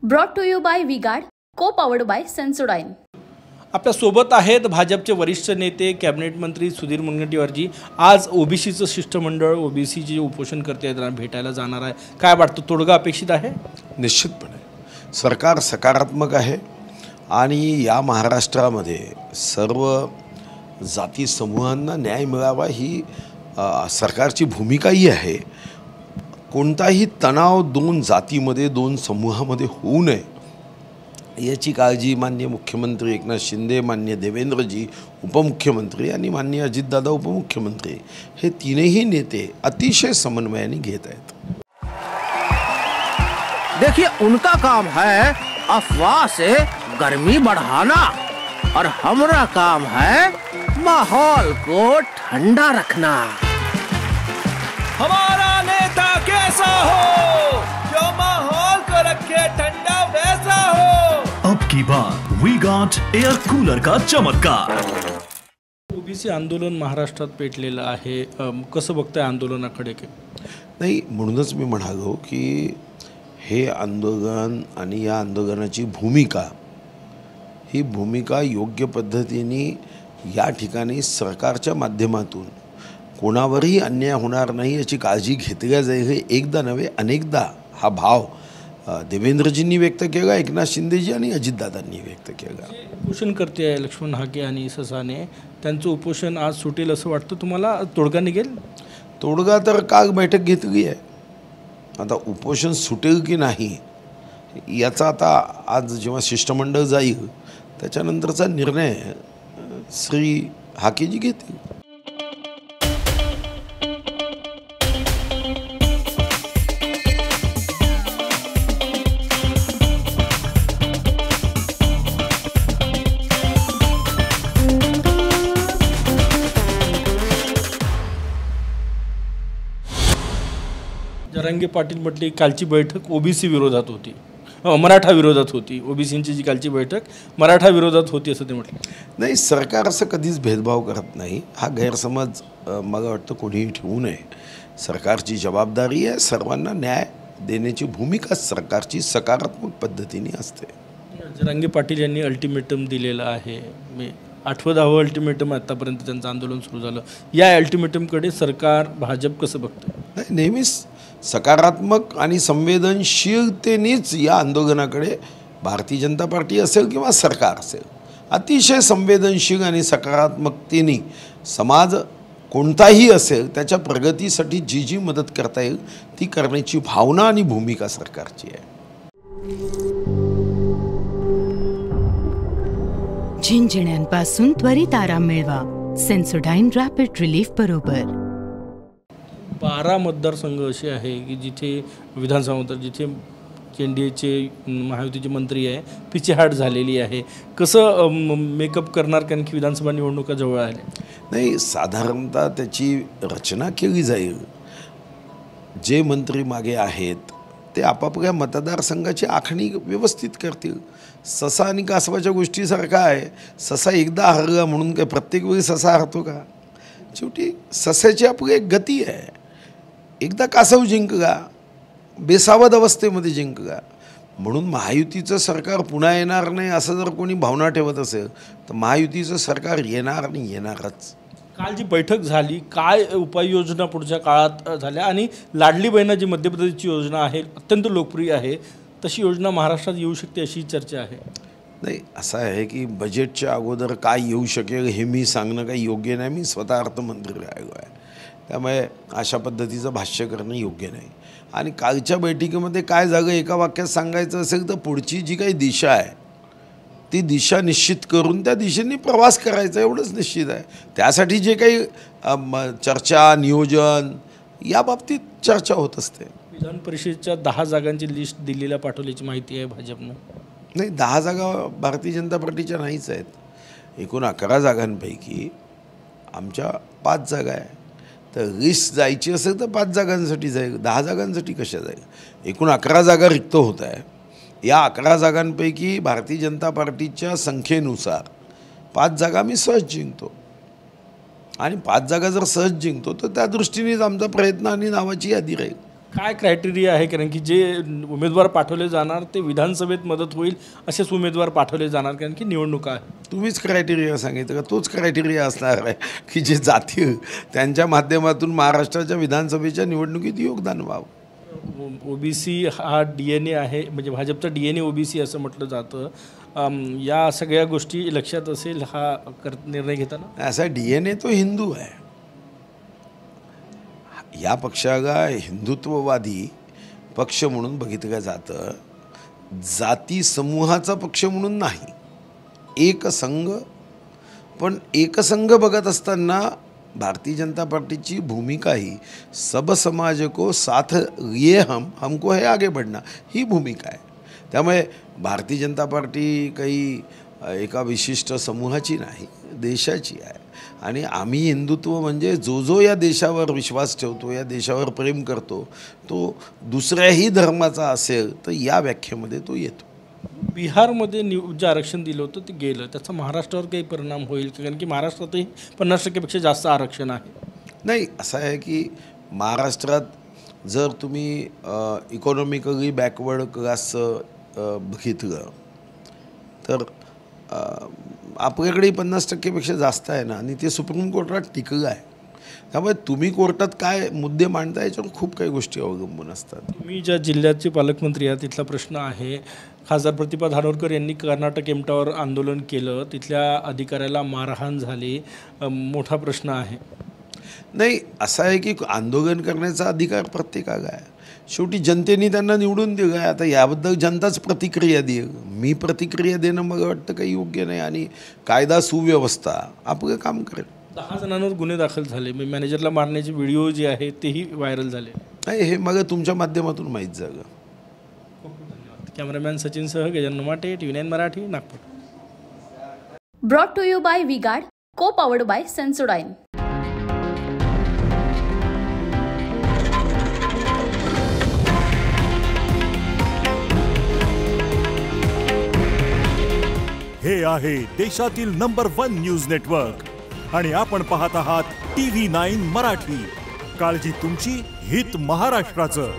Brought to you by V-Guard, co-powered by Sensodyne. आपल्या सोबत आहेत भाजपचे वरिष्ठ नेते कॅबिनेट मंत्री सुधीर मुनगंटीवारजी। आज ओबीसीचं शिष्टमंडळ ओबीसीचे उपोषण करते आहेत, त्यांना भेटायला जाणार आहे। काय वाटतं, तोडगा अपेक्षित आहे? निश्चितपणे सरकार सकारात्मक आहे आणि या महाराष्ट्रामध्ये सर्व जाती समूहांना न्याय मिळावा ही सरकारची भूमिकाही आहे। कोणताही तणाव दोन जातीमध्ये दोन समूहामध्ये होऊ नये याची काळजी माननीय मुख्यमंत्री एकनाथ शिंदे, माननीय देवेंद्रजी उपमुख्यमंत्री आणि माननीय अजितदादा उपमुख्यमंत्री हे तीनही नेते अतिशय समन्वयाने घेत आहेत। देखिए, उनका काम है अफवाह से गर्मी बढ़ाना और हमारा काम है माहौल को ठंडा रखना। हमारा नेता कैसा हो जो माहौल को रखे ठंडा वैसा हो। अब की बार वी गॉट एयर कूलर का चमत्कार। ओबीसी आंदोलन महाराष्ट्रात पेटलेलं आहे, कसं बघताय आंदोलनाकडे? नाही, म्हणूनच मी म्हणालो की हे आंदोलन आणि या आंदोलनाची भूमिका ही भूमिका योग्य पद्धतीने या ठिकाणी सरकारच्या माध्यमातून कोणावरही अन्याय होणार नाही याची काळजी घेतली जाईल। हे एकदा नव्हे अनेकदा हा भाव देवेंद्रजींनी व्यक्त केला, एकनाथ शिंदेजी आणि अजितदादांनी व्यक्त केला। उपोषण करते आहे लक्ष्मण हाके आणि ससाने, त्यांचं उपोषण आज सुटेल असं वाटतं तुम्हाला? तोडगा निघेल? तोडगा तर काल बैठक घेतली आहे, आता उपोषण सुटेल की नाही याचा आता आज जेव्हा शिष्टमंडळ जाईल त्याच्यानंतरचा निर्णय श्री हाकेजी घेतील। जरांगे पाटील म्हटले कालची बैठक ओबीसी विरोधात होती, मराठा विरोधात होती। ओबीसींची जी कालची बैठक मराठा विरोधात होती असं ते म्हटले। नाही, सरकार असं कधीच भेदभाव करत नाही, हा गैरसमज मला वाटतं कोणीही ठेवू नये। सरकारची जबाबदारी आहे सर्वांना न्याय देण्याची भूमिका सरकारची सकारात्मक पद्धतीने असते। जरांगे पाटील यांनी अल्टिमेटम दिलेलं आहे, मी 8वं-10वं अल्टिमेटम आतापर्यंत त्यांचं आंदोलन सुरू झालं। या अल्टिमेटमकडे सरकार भाजप कसं बघतं? नाही, नेहमीच सकारात्मक आणि संवेदनशीलतेनेच या आंदोलनाकडे भारतीय जनता पार्टी असेल किंवा सरकार असेल अतिशय संवेदनशील आणि सकारात्मकतेने समाज कोणताही असेल त्याच्या प्रगतीसाठी जी जी मदत करता येईल ती करण्याची भावना आणि भूमिका सरकारची आहे। झिंझिण्यांपासून त्वरित आराम मिळवा सेन्सोडाइन रॅपिड रिलीफ बरोबर। 12 मतदारसंघ असे आहे की जिथे विधानसभा जिथे एनडीएचे महायुतीचे मंत्री आहे पिछेहाट झालेली आहे। कसं मेकअप करणार, कारण की विधानसभा निवडणुका जवळ आल्या? नाही, साधारणतः त्याची रचना केली जाईल। जे मंत्री मागे आहेत ते आपापल्या मतदारसंघाची आखणी व्यवस्थित करतील। ससा आणि कासवाच्या गोष्टीसारखा आहे, ससा एकदा हरला म्हणून काय प्रत्येक वेळी ससा हरतो का? शेवटी सस्याची आपली एक गती आहे, एकदा कासव जिंकला बेसावध अवस्थेमध्ये जिंकला म्हणून महायुतीचं सरकार पुन्हा येणार नाही असं जर कोणी भावना ठेवत असेल तर महायुतीचं सरकार येणार आणि येणारच। काल जी बैठक झाली, काय उपाययोजना पुढच्या काळात झाल्या आणि लाडली बहिणा जी मध्य प्रदेशची योजना आहे अत्यंत लोकप्रिय आहे तशी योजना महाराष्ट्रात येऊ शकते अशी चर्चा आहे? नाही, असं आहे की बजेटच्या अगोदर काय येऊ शकेल हे मी सांगणं काही योग्य नाही। मी स्वतः अर्थमंत्री राहिलो आहे, त्यामुळे अशा पद्धतीचं भाष्य करणं योग्य नाही। आणि कालच्या बैठकीमध्ये काय झालं एका वाक्यात सांगायचं असेल तर पुढची जी काही दिशा आहे ती दिशा निश्चित करून त्या दिशेने प्रवास करायचा एवढंच निश्चित आहे। त्यासाठी जे काही चर्चा नियोजन या बाबतीत चर्चा होत असते। विधान परिषदेच्या 10 जागांची लिस्ट दिल्लीला पाठवल्याची माहिती आहे भाजपनं? नाही, 10 जागा भारतीय जनता पार्टीच्या नाहीच आहेत। एकूण 11 जागांपैकी आमच्या 5 जागा आहे, तर लिस्ट जायची असेल तर 5 जागांसाठी जाईल, 10 जागांसाठी कशा जाईल? एकूण 11 जागा रिक्त होत आहे। या 11 जागांपैकी भारतीय जनता पार्टीच्या संख्येनुसार 5 जागा मी सहज जिंकतो आणि 5 जागा जर सहज जिंकतो तर त्या दृष्टीनेच आमचा प्रयत्न आणि नावाची यादी राहील। काय क्रायटेरिया आहे, कारण की जे उमेदवार पाठवले जाणार ते विधानसभेत मदत होईल असेच उमेदवार पाठवले जाणार, कारण की निवडणुका आहे. तुम्हीच क्रायटेरिया सांगितलं का? तोच क्रायटेरिया असणार आहे की जे जातीय त्यांच्या माध्यमातून महाराष्ट्राच्या विधानसभेच्या निवडणुकीत योगदान व्हावं. ओबीसी हा DNA आहे, म्हणजे भाजपचा DNA ओबीसी असं म्हटलं जातं. या सगळ्या गोष्टी लक्षात असेल हा निर्णय घेताना. ऐसा DNA तो हिंदू आहे. या पक्षाला हिंदुत्ववादी पक्ष म्हणून बघितलं जातं, जाती समूहाचा पक्ष म्हणून नाही. एकसंघ, पण एकसंघ बघत असताना भारतीय जनता पार्टीची भूमिका ही सब समाज को साथ लिए हमको है आगे बढ़ना ही भूमिका आहे. त्यामुळे भारतीय जनता पार्टी काही एका विशिष्ट समूहाची नाही, देशाची आहे. आणि आम्ही हिंदुत्व म्हणजे जो या देशावर विश्वास ठेवतो, या देशावर प्रेम करतो, तो दुसऱ्याही धर्माचा असेल तर या व्याख्येमध्ये तो येतो. बिहारमध्ये जे आरक्षण दिलं होतं ते गेलं, त्याचा महाराष्ट्रावर काही परिणाम होईल, कारण की महाराष्ट्रातही 50%पेक्षा जास्त आरक्षण आहे. नाही, असं आहे की महाराष्ट्रात जर तुम्ही इकॉनॉमिकली बॅकवर्ड क्लासचं बघितलं तर आपल्याकडे 50%पेक्षा जास्त आहे ना, आणि ते सुप्रीम कोर्टात टिकलं आहे. त्यामुळे तुम्ही कोर्टात काय मुद्दे मांडता याच्यावर खूप काही गोष्टी अवलंबून असतात. तुम्ही ज्या जिल्ह्याचे पालकमंत्री आहात तिथला प्रश्न आहे, खासदार प्रतिभा धानोरकर यांनी कर्नाटक एमटावर आंदोलन केलं, तिथल्या अधिकाऱ्याला मारहाण झाली, मोठा प्रश्न आहे. नाही, असं आहे की आंदोलन करण्याचा अधिकार प्रत्येकाला आहे. शेवटी जनतेने त्यांना निवडून दिलं आहे. आता याबद्दल जनताच प्रतिक्रिया देईल. मी प्रतिक्रिया देणं मला वाटतं काही योग्य नाही. आणि कायदा सुव्यवस्था आपलं काम करेल. 10 जणांवर गुन्हे दाखल झाले, मी मॅनेजरला मारण्याचे व्हिडिओ जे आहे तेही व्हायरल झाले. नाही, हे मला तुमच्या माध्यमातून माहीत झालं. कॅमेरामॅन सचिन सह Gajanan Mate, TV9 Marathi, Nagpur. Brought to you by V-Guard, co powered bye Sensodyne. हे आहे देशातील नंबर 1 न्यूज नेटवर्क आणि आपण पाहत आहात TV9 मराठी. काळजी तुमची, हित महाराष्ट्राचं.